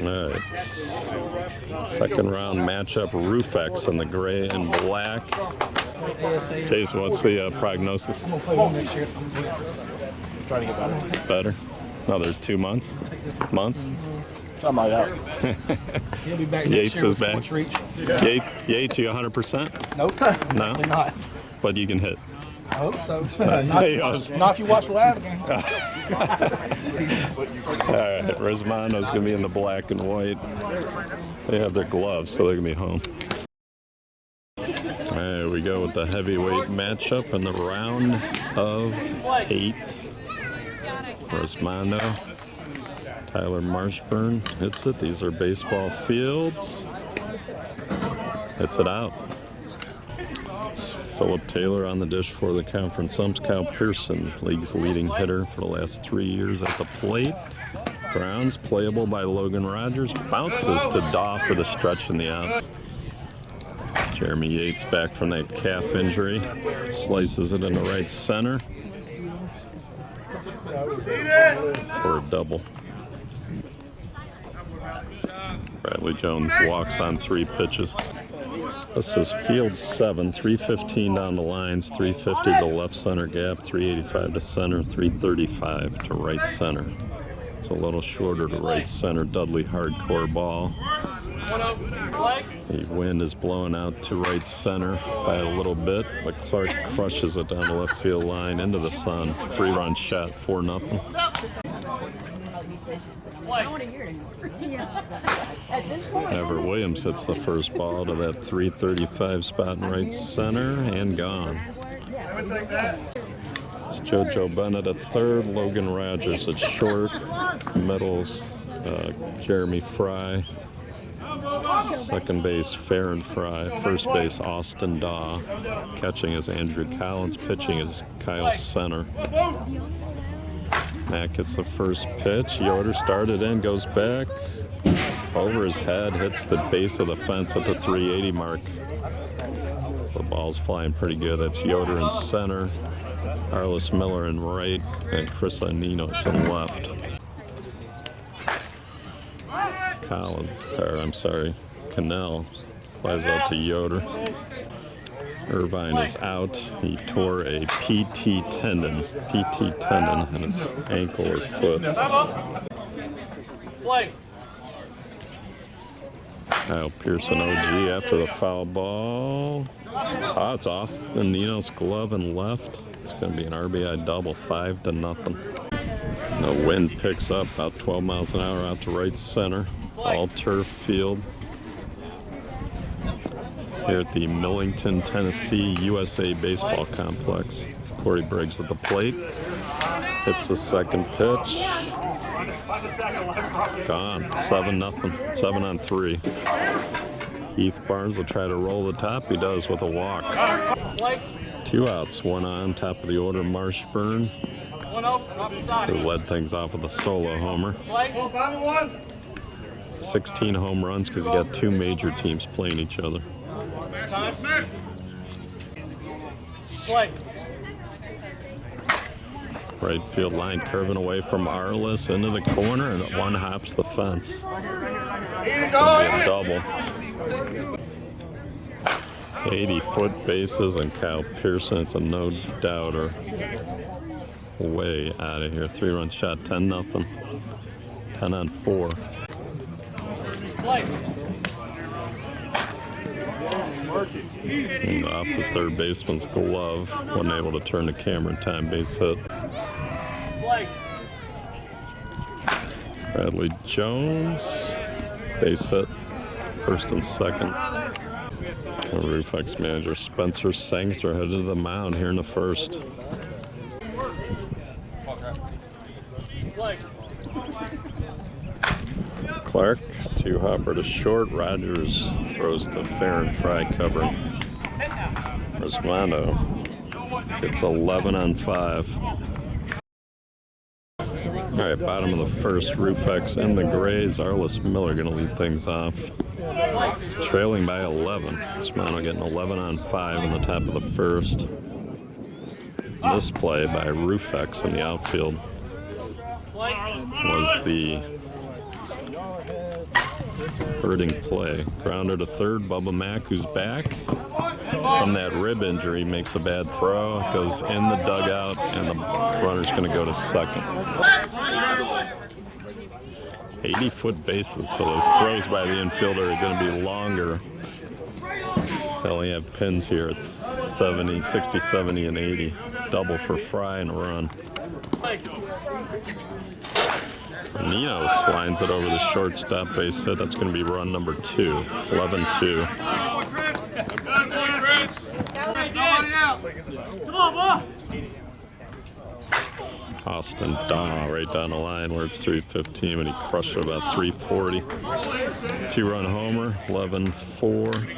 All right. Second round matchup, RoofX in the gray and black. Jason, what's the prognosis? Trying to get better. Better? Another 2 months? Month? Something like that. He'll be back Yates next year is with back. Sports Reach. Yates, you 100%? Nope. No? Definitely not. But you can hit. I hope so. Not if you watch the last game. All right, Resmondo's going to be in the black and white. They have their gloves, so they're going to be home. All right, we go with the heavyweight matchup in the round of 8. Resmondo, Tyler Marshburn hits it. These are baseball fields. Hits it out. It's Philip Taylor on the dish for the conference umps. Kyle Pearson, league's leading hitter for the last 3 years at the plate. Grounds playable by Logan Rogers. Bounces to Daw for the stretch in the out. Jeremy Yates back from that calf injury. Slices it into right center for a double. Bradley Jones walks on 3 pitches. This is field 7, 315 down the lines, 350 to left center gap, 385 to center, 335 to right center. It's a little shorter to right center, Dudley Hardcore ball. The wind is blowing out to right center by a little bit, but Clark crushes it down the left field line into the sun. 3-run shot, 4-0. Ever Williams hits the first ball to that 335 spot in right center and gone. It's JoJo Bennett at third, Logan Rogers at short, middles Jeremy Fry, second base Farron Fry, first base Austin Daw, catching is Andrew Collins, pitching is Kyle Center. Mack gets the first pitch. Yoder started in, goes back over his head, hits the base of the fence at the 380 mark. The ball's flying pretty good. That's Yoder in center, Arliss Miller in right, and Chris Aninos in left. Cannell flies out to Yoder. Irvine is out. He tore a PT tendon in his ankle or foot. Kyle Pearson OG after the foul ball. It's off Nino's glove and left. It's going to be an RBI double, 5-0. The wind picks up about 12 miles an hour out to right center. All turf field here at the Millington, Tennessee USA Baseball Complex. Corey Briggs at the plate. Hits the second pitch. Gone. 7-0. 7-on-3. Heath Barnes will try to roll the top. He does with a walk. 2 outs, 1 on. Top of the order, Marshburn, who led things off with a solo homer. 16 home runs because you got 2 major teams playing each other. Right field line curving away from Arliss into the corner, and one hops the fence. It'll be a double. 80-foot bases, and Kyle Pearson, it's a no-doubter. Way out of here. 3-run shot, 10-0. 10-on-4. And off the third baseman's glove, wasn't able to turn the camera in time. Base hit. Bradley Jones, base hit, first and second. And RoofX manager Spencer Sangster headed to the mound here in the first. Clark, 2-hopper to short. Rogers throws to Farron Fry covering. Resmondo gets 11-on-5. All right, bottom of the first, RoofX and the Grays. Arliss Miller going to lead things off. Trailing by 11. Resmondo getting 11-on-5 in the top of the first. This play by RoofX in the outfield was the hurting play. Grounder to third, Bubba Mack, who's back from that rib injury, makes a bad throw, goes in the dugout, and the runner's going to go to second. 80-foot bases, so those throws by the infielder are going to be longer. They only have pins here. It's 70, 60, 70, and 80. Double for Fry and a run. Ninos lines it over the shortstop base hit. That's going to be run number 2. 11-2. Come on, boy. Austin Daw right down the line where it's 315, but he crushed it about 340. 2-run homer, 11-4.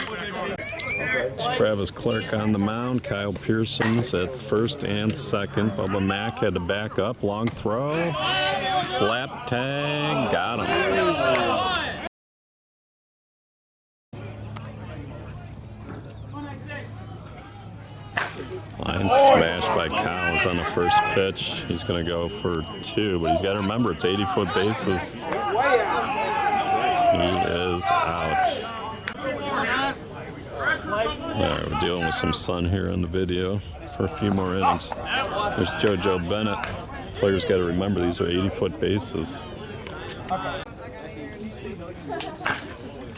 It's Travis Clark on the mound. Kyle Pearson's at first and second. Bubba Mack had to back up. Long throw. Slap tag. Got him. Line smashed by Collins on the first pitch. He's going to go for 2, but he's got to remember it's 80-foot bases. He is out. Yeah, we're dealing with some sun here on the video for a few more innings. There's JoJo Bennett. Players got to remember these are 80-foot bases.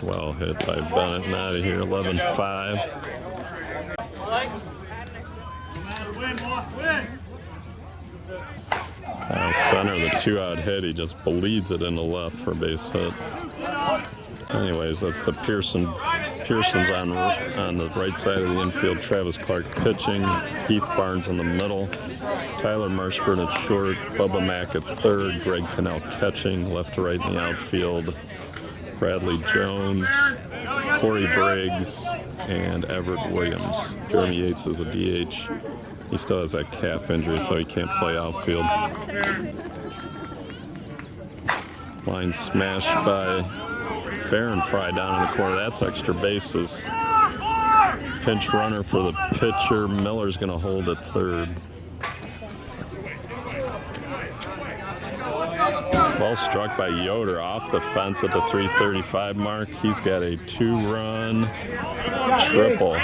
Well hit by Bennett and out of here. 11-5. Center, the 2-out hit, he just bleeds it in the left for a base hit. Anyways, that's the Pearson's on the right side of the infield. Travis Clark pitching, Heath Barnes in the middle, Tyler Marshburn at short, Bubba Mack at third, Greg Cannell catching, left to right in the outfield, Bradley Jones, Corey Briggs, and Everett Williams. Jeremy Yates is a DH. He still has that calf injury, so he can't play outfield. Line smashed by Fair and Fry down in the corner. That's extra bases. Pinch runner for the pitcher. Miller's going to hold at third. Ball struck by Yoder off the fence at the 3:35 mark. He's got a 2-run triple.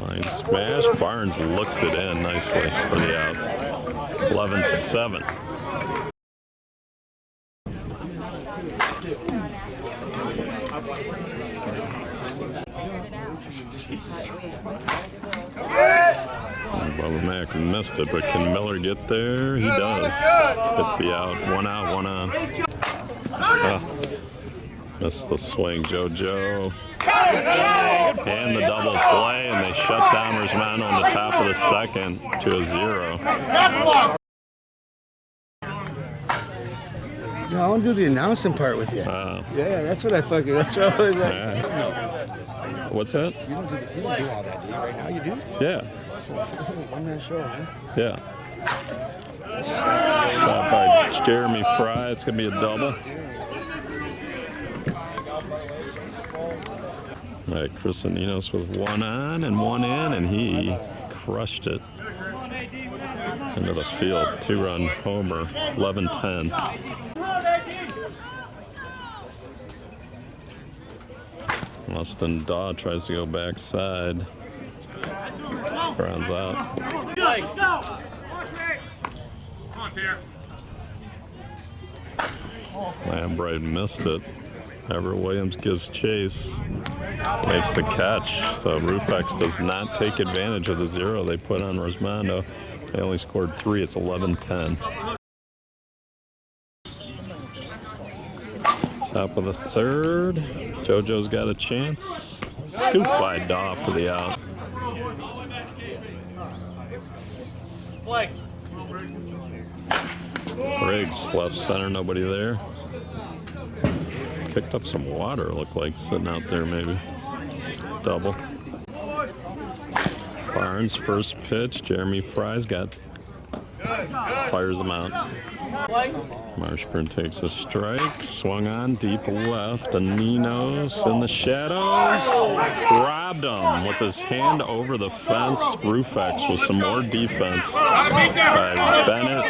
Line smash. Barnes looks it in nicely for the out. 11-7. Bubba Mack missed it, but can Miller get there? He does. Gets the out. 1 out, 1 on. Missed the swing, JoJo. And the double play, and they shut down Resmondo on the top of the second to a 0. No, I want to do the announcing part with you. Yeah, that's what I fucking. That's what I was like. Yeah. What's that? You don't do all that, do you? Right now, you do? Yeah. One-man show, huh? Yeah. Shot by Jeremy Fry. It's going to be a double. All right, Chris Aninos with 1 on and 1 in, and he crushed it into the field. 2-run homer, 11-10. Austin Daw tries to go backside. Grounds out. Lambright missed it. Everett Williams gives chase. Makes the catch. So RoofX does not take advantage of the 0 they put on Resmondo. They only scored 3. It's 11-10. Top of the third. JoJo's got a chance. Scoop by Daw for the out. Briggs left center, nobody there. Picked up some water, looked like, sitting out there maybe. Double. Barnes, first pitch. Jeremy Fry's got Fires them out. Marshburn takes a strike. Swung on deep left. Ninos in the shadows. Robbed him with his hand over the fence. RoofX with some more defense by Bennett,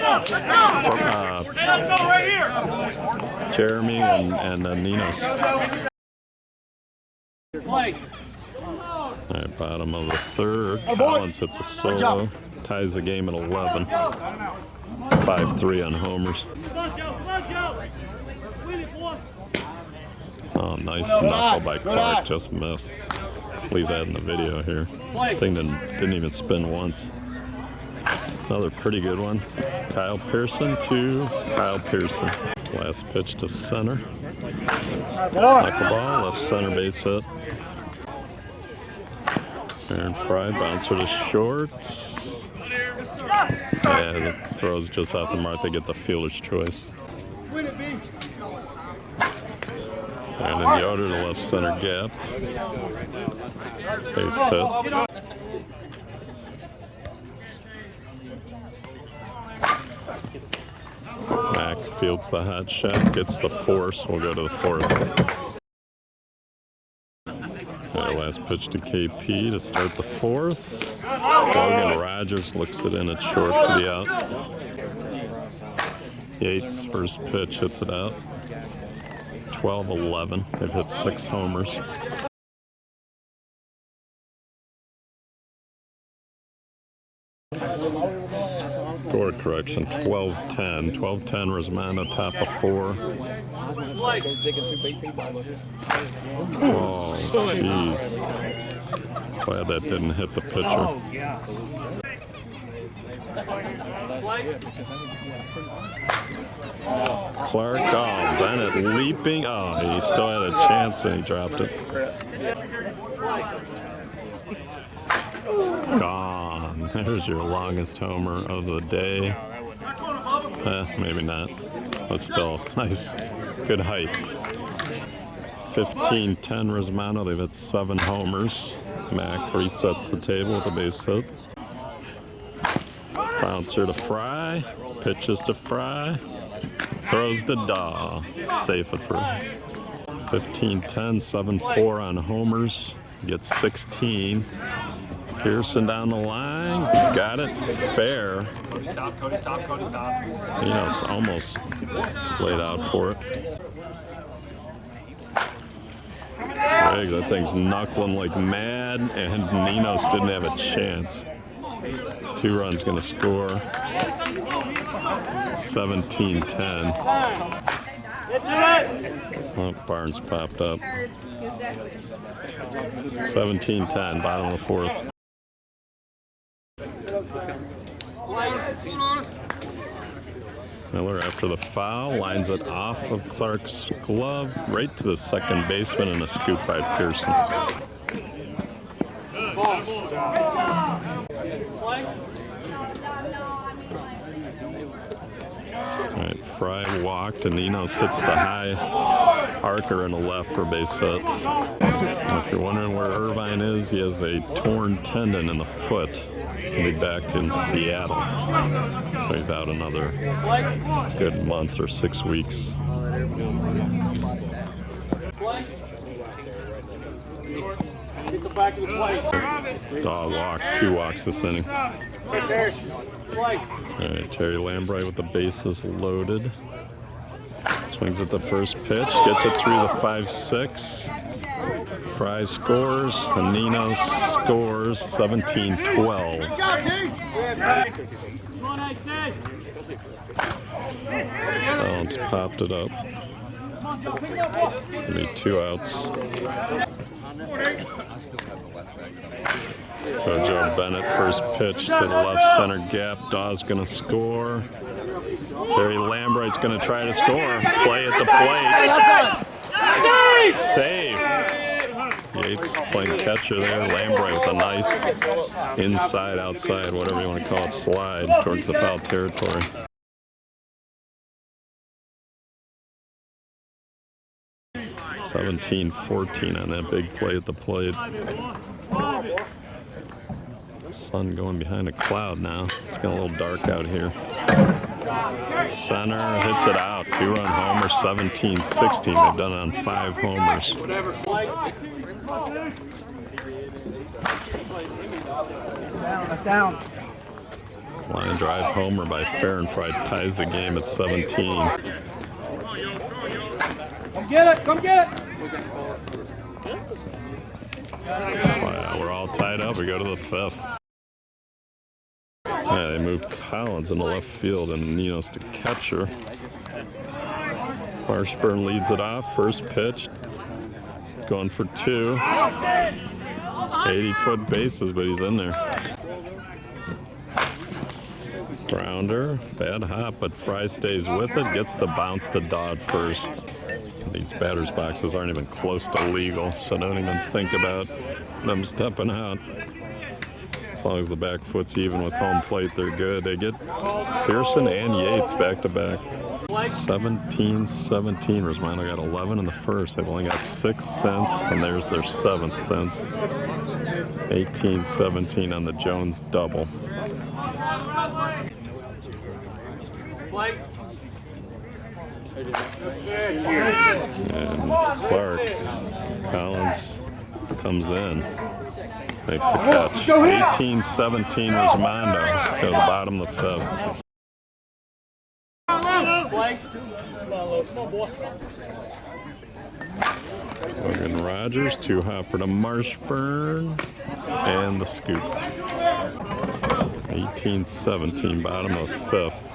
Jeremy, and Ninos. All right, bottom of the third. Collins hits a solo. Ties the game at 11. 5-3 on homers. Oh, nice knuckle by Clark. Just missed. Leave that in the video here. Thing didn't even spin once. Another pretty good one. Kyle Pearson to Kyle Pearson. Last pitch to center. Knuckleball, left center base hit. Aaron Fry, bouncer to short. Yeah, the throw's just off the mark. They get the fielder's choice. And then Yoder to left center gap. Base hit. Mac fields the hot shot, gets the force. We'll go to the fourth. Last pitch to KP to start the fourth. Logan Rogers looks it in at short for the out. Yates first pitch hits it out. 12-11. They've hit 6 homers. Score correction, 12-10. 12-10, Resmondo top of 4. Oh, jeez. Glad that didn't hit the pitcher. Clark, oh, Bennett leaping. Oh, he still had a chance and he dropped it. Gone. There's your longest homer of the day. Maybe not, but still nice, good height. 15-10 Resmondo. They've hit 7 homers. Mac resets the table with a base hit. Bouncer to Fry. Pitches to Fry. Throws to Daw. Safe at first. 15-10, 7-4 on homers. Gets 16. Pearson down the line. Got it. Fair. Cody, stop. You know, it's almost laid out for it. Riggs, that thing's knuckling like mad, and Ninos didn't have a chance. 2 runs gonna score. 17-10. Oh, Barnes popped up. 17-10, bottom of the fourth. Miller, after the foul, lines it off of Clark's glove, right to the second baseman, and a scoop by Pearson. All right, Fry walked, and Ninos hits the high arcer in the left for base hit. If you're wondering where Irvine is, he has a torn tendon in the foot. He'll be back in Seattle. So he's out another good month or 6 weeks. Dog walks, 2 walks this inning. All right, Terry Lambright with the bases loaded. Swings at the first pitch, gets it through the 5-6. Fry scores, and Ninos scores. 17-12. Balance popped it up. Gonna be 2 outs. Joe Bennett first pitch to the left center gap. Dawes gonna score. Terry Lambright's gonna try to score. Play at the plate. Save. Yates playing catcher there. Lambright with a nice inside, outside, whatever you want to call it, slide towards the foul territory. $17-14 on that big play at the plate. Sun going behind a cloud now. It's getting a little dark out here. Center hits it out. 2-run homer, 17-16. They've done it on 5 homers. Down. Line drive homer by Fahrenfreit ties the game at 17. Come get it! Come get it! Wow, we're all tied up. We go to the 5th. Yeah, they move Collins into left field and Ninos to catcher. Marshburn leads it off. First pitch. Going for 2. 80-foot bases, but he's in there. Grounder, bad hop, but Fry stays with it. Gets the bounce to Dodd first. These batters boxes aren't even close to legal, so don't even think about them stepping out. As long as the back foot's even with home plate, they're good. They get Pearson and Yates back to back. 17-17. Resmondo got 11 in the first. They've only got 6 cents, and there's their 7th since. 18-17 on the Jones double. And Clark, Collins comes in, makes the catch. 18-17 Resmondo. Go to the bottom of the 5th. Logan Rogers, 2-hopper to Marshburn, and the scoop. 18-17, bottom of 5th.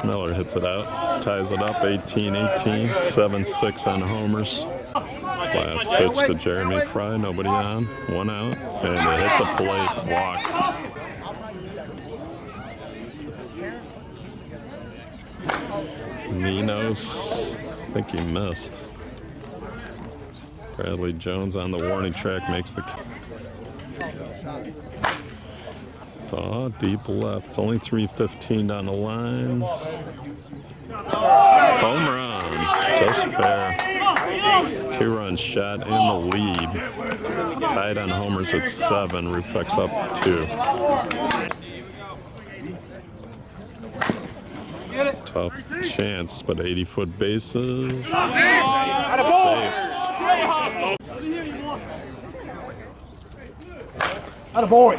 Miller hits it out, ties it up, 18-18, 7-6 on homers. Last pitch to Jeremy Fry, nobody on, 1 out, and they hit the plate, walk. Ninos, I think he missed. Bradley Jones on the warning track makes the... Oh, deep left. It's only 3:15 down the lines. Home run. Just fair. 2-run shot in the lead. Tied on homers at 7. RoofX up 2. Tough chance, but 80-foot bases. Safe. Attaboy.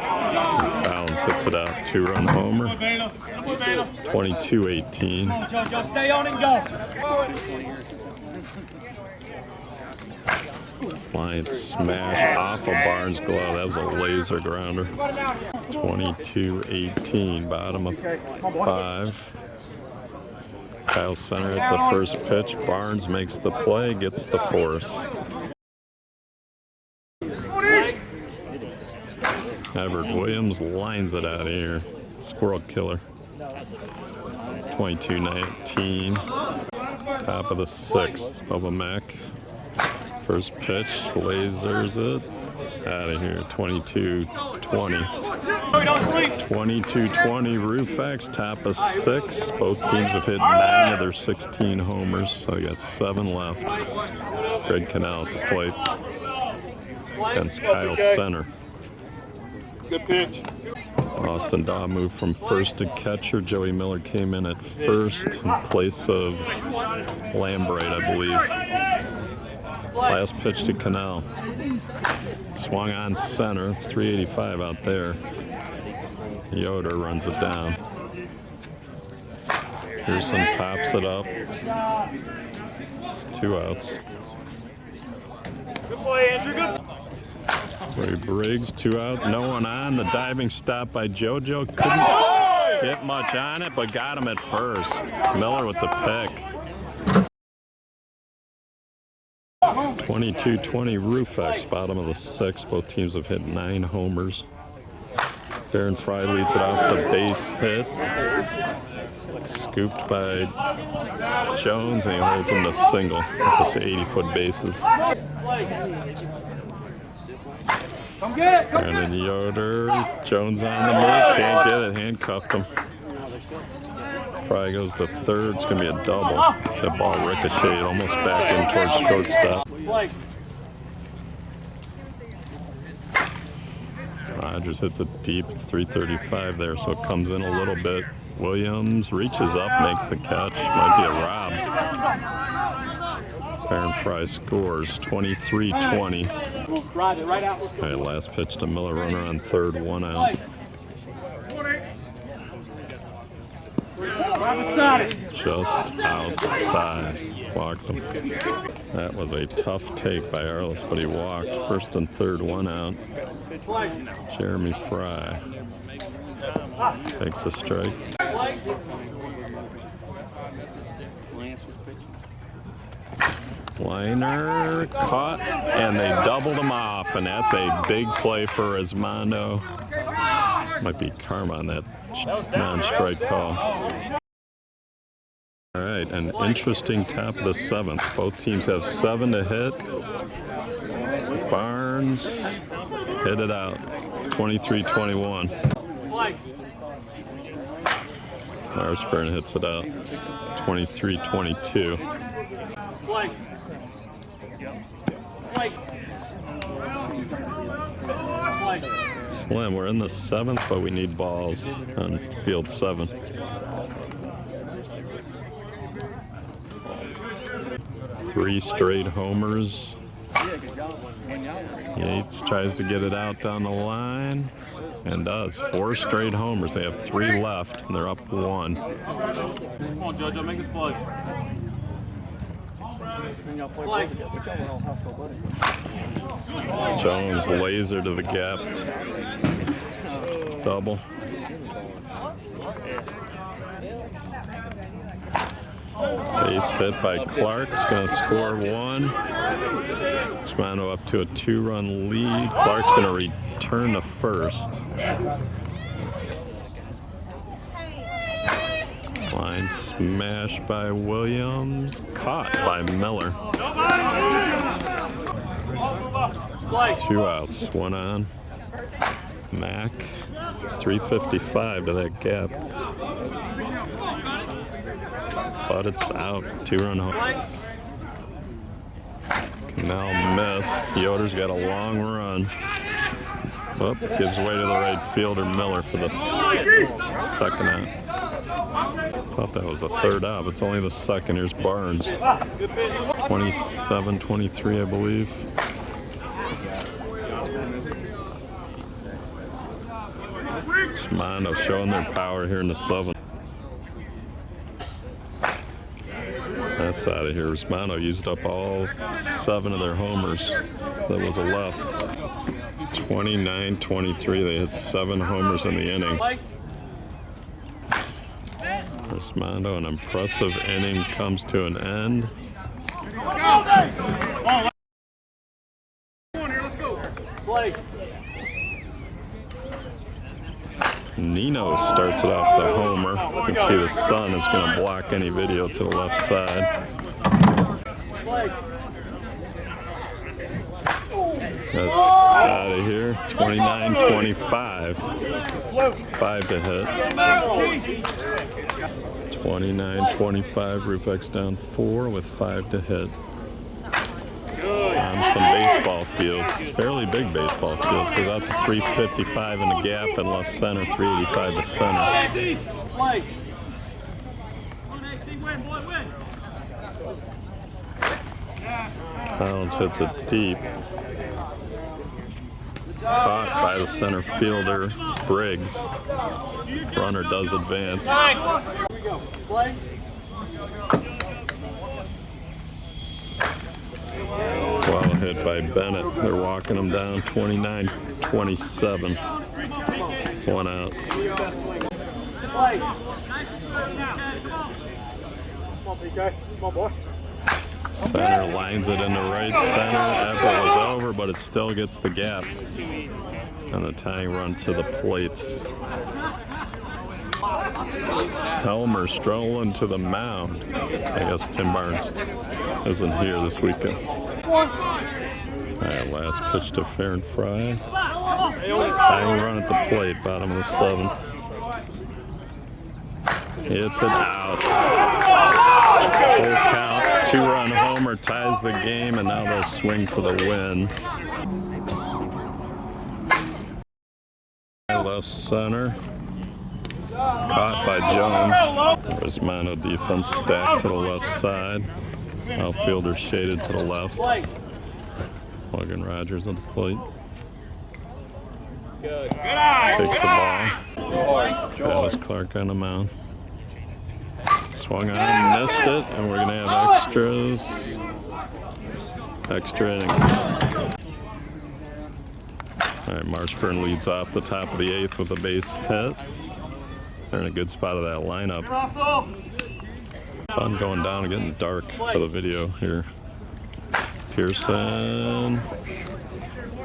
Collins hits it out, 2-run homer. 22-18. Jojo, stay on and go. Line smash off of Barnes' glove. That was a laser grounder. 22-18, bottom of 5. Kyle Center hits the first pitch. Barnes makes the play, gets the force. Everett Williams lines it out of here. Squirrel killer. 22-19. Top of the 6th. Bubba Mack. First pitch. Lasers it. Out of here. 22-20. 22-20. RoofX. Top of 6. Both teams have hit 9 of their 16 homers. So we got 7 left. Greg Cannell at the plate against Kyle Center. Good pitch. Austin Daw moved from first to catcher. Joey Miller came in at first in place of Lambright, I believe. Last pitch to Cannell. Swung on center. It's 385 out there. Yoder runs it down. Pearson pops it up. It's 2 outs. Good play, Andrew. Good. Ray Briggs, 2 out, no one on. The diving stop by JoJo. Couldn't get much on it, but got him at first. Miller with the pick. 22-20 RoofX, bottom of the 6th. Both teams have hit 9 homers. Darren Fry leads it off the base hit. Scooped by Jones, and he holds him to single with the 80-foot bases. Come get it. Brandon Yoder, Jones on the move, can't get it, handcuffed him. Fry goes to 3rd, it's going to be a double. That ball ricocheted almost back in towards shortstop. Rogers hits it deep. It's 335 there, so it comes in a little bit. Williams reaches up, makes the catch. Might be a rob. Fair and Fry scores 23-20. Okay, last pitch to Miller, runner on third, 1 out. Just outside. Walked him. That was a tough take by Arliss, but he walked. First and third, 1 out. Jeremy Fry takes a strike. Liner caught, and they doubled him off, and that's a big play for Resmondo. Might be karma on that non-strike call. All right, an interesting top of the 7th. Both teams have 7 to hit. Barnes hit it out, 23-21. Marshburn hits it out, 23-22. Slim, we're in the 7th, but we need balls on field 7. Three straight homers. Yates tries to get it out down the line and does. 4 straight homers. They have 3 left, and they're up 1. Come on, Judge, I'll make this play. Jones laser to the gap. Double. Base hit by Clark's going to score 1. Resmondo up to a 2-run lead. Clark's going to return to first. Line smash by Williams. Caught by Miller. 2 outs, 1 on. Mack. It's 3:55 to that gap. But it's out. 2-run home. Now missed. Yoder's got a long run. Oh, gives way to the right fielder Miller for the second out. Thought that was the 3rd out, but it's only the 2nd. Here's Barnes. 27-23, I believe. Resmondo showing their power here in the 7th. That's out of here. Resmondo used up all 7 of their homers. That was a left. 29-23. They hit 7 homers in the inning. Resmondo, an impressive inning comes to an end. Nino starts it off the homer. You can see the sun is going to block any video to the left side. That's out of here. 29-25. 5 to hit. 29-25. RoofX down 4 with 5 to hit. On some baseball fields, fairly big baseball fields, goes out to 355 in the gap and left center, 385 to center. Collins hits it deep. Caught by the center fielder, Briggs. Runner does advance. Well hit by Bennett. They're walking him down 29-27. 1 out. Center lines it into right center. Effort was over, but it still gets the gap. And the tying run to the plates. Helmer strolling to the mound. I guess Tim Barnes isn't here this weekend. All right, last pitch to Fair and Fry. Tying run at the plate, bottom of the 7th. Hits it out. Full count, 2-run homer ties the game, and now they'll swing for the win. left center. Caught by Jones. Resmondo defense stacked to the left side. Outfielder shaded to the left. Logan Rogers on the plate. Takes the ball. Travis Clark on the mound. Swung on, missed it, and we're going to have extras. Extra innings. All right, Marshburn leads off the top of the 8th with a base hit. They're in a good spot of that lineup. Sun going down and getting dark for the video here. Pearson,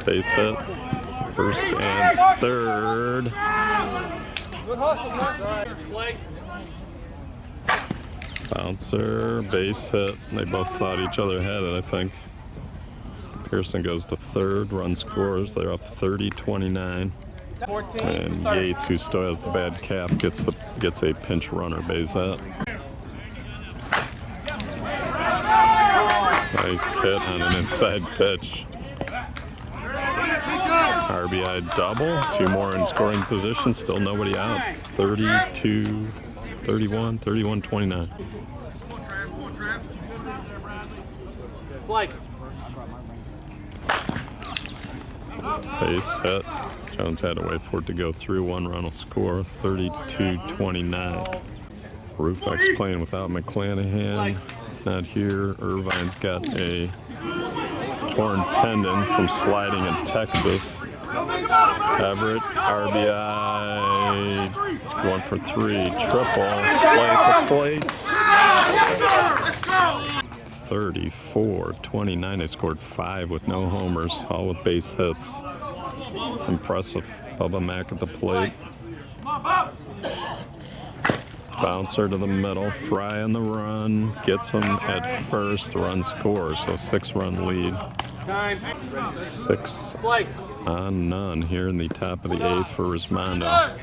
base hit, first and third. Bouncer, base hit. They both thought each other had it, I think. Pearson goes to third, run scores. They're up 30-29. And Yates, who still has the bad calf, gets a pinch runner base hit. Nice hit on an inside pitch. RBI double. 2 more in scoring position. Still nobody out. 32-31, 31-29. Base hit. Jones had to wait for it to go through. 1 run will score. 32-29. RoofX playing without McClanahan. Not here. Irvine's got a torn tendon from sliding in Texas. Everett, RBI. It's going for 3. Triple. Play at the plate. 34-29. They scored 5 with no homers, all with base hits. Impressive. Bubba Mack at the plate. Bouncer to the middle. Fry on the run. Gets him at first. Run scores. So 6-run lead. 6 on none here in the top of the 8th for Resmondo.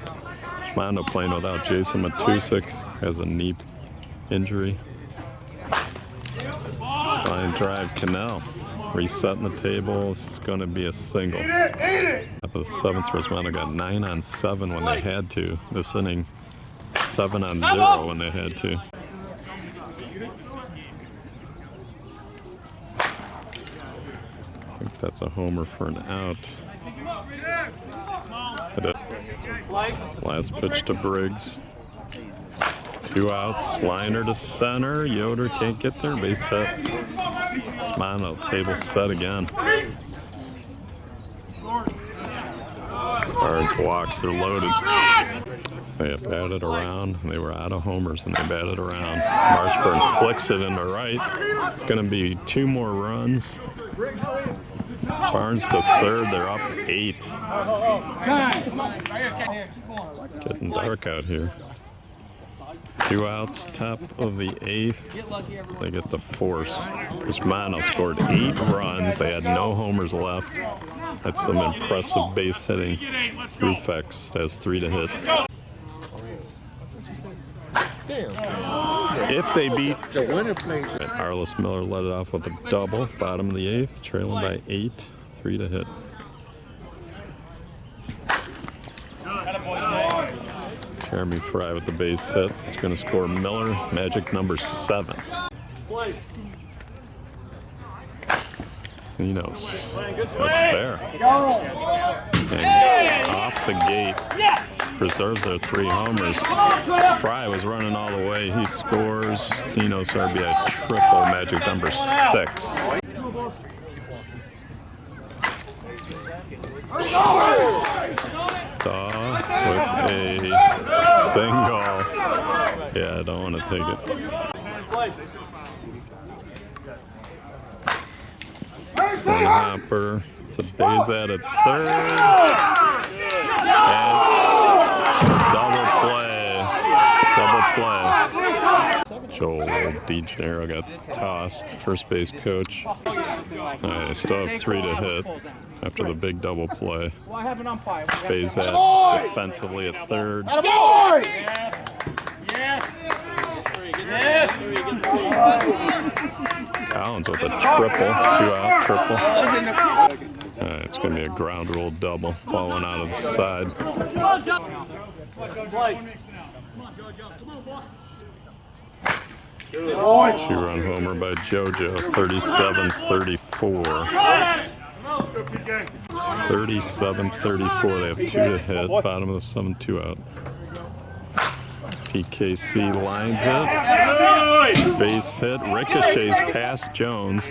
Resmondo playing without Jason Matusik. Has a knee injury. Line drive, Cannell. Resetting the table. It's going to be a single. Top of the 7th, Resmondo got 9 on 7 when they had to. This inning, 7 on 0 when they had to. I think that's a homer for an out. Last pitch to Briggs. 2 outs. Liner to center. Yoder can't get there. Base hit. Resmondo, table set again. Barnes walks. They're loaded. They have batted around. They were out of homers and they batted around. Marshburn flicks it into right. It's going to be 2 more runs. Barnes to third. They're up 8. Getting dark out here. 2 outs, top of the 8th. They get the force. Resmondo scored 8 runs. They had no homers left. That's some impressive base hitting. RoofX has 3 to hit. If they beat the winner play. Arliss Miller led it off with a double, bottom of the 8th, trailing by 8, 3 to hit. Jeremy Fry with the base hit. It's going to score Miller, magic number 7. He knows. That's fair. And off the gate, preserves their 3 homers. Fry was running all the way. He scores. Nino's RBI triple, magic number 6. Daw with a single. Yeah, I don't want to take it. Hopper. It's a base at 3rd. And double play. Joel DeGennaro got tossed. First base coach. They still have 3 to hit after the big double play. Bazat defensively at 3rd. Collins with a triple, 2 out triple. It's going to be a ground rule double. Ball went out of the side. Come on, Joe. Play. Two-run homer by JoJo, 37-34. 37-34. They have 2 to hit. Bottom of the 7-2 out. PKC lines it. Base hit. Ricochets past Jones.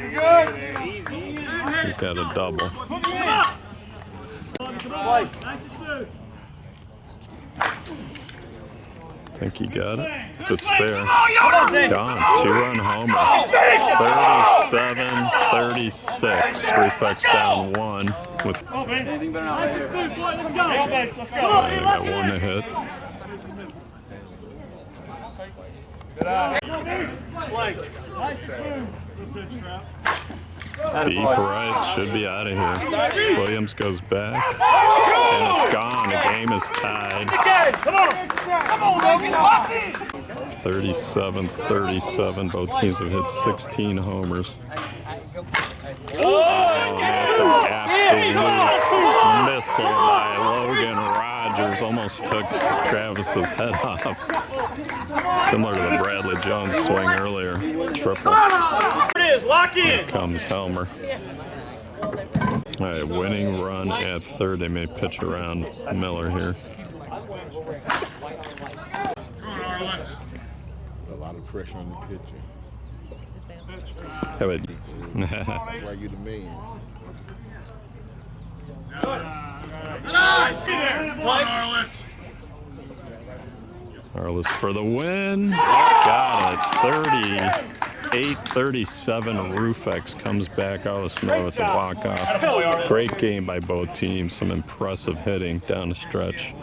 He's got a double. I think he got it. If it's fair. Gone. 2-run homer. 37-36. RoofX down 1. With Anything better now? Let's go. Let's go. they got 1 to hit. Deep right, should be out of here. Williams goes back, and it's gone. The game is tied. 37-37. Both teams have hit 16 homers. Oh, that's an absolute missile by Logan Rogers. Almost took Travis's head off. Similar to the Bradley Jones swing earlier. Triple. Here comes Helmer. All right, winning run at third. They may pitch around Miller here. A lot of pressure on the pitcher. Have it. Why you the man? Arliss for the win. Got it. 38-37. RoofX comes back. Arliss Miller with the walk-off. Great game by both teams. Some impressive hitting down the stretch.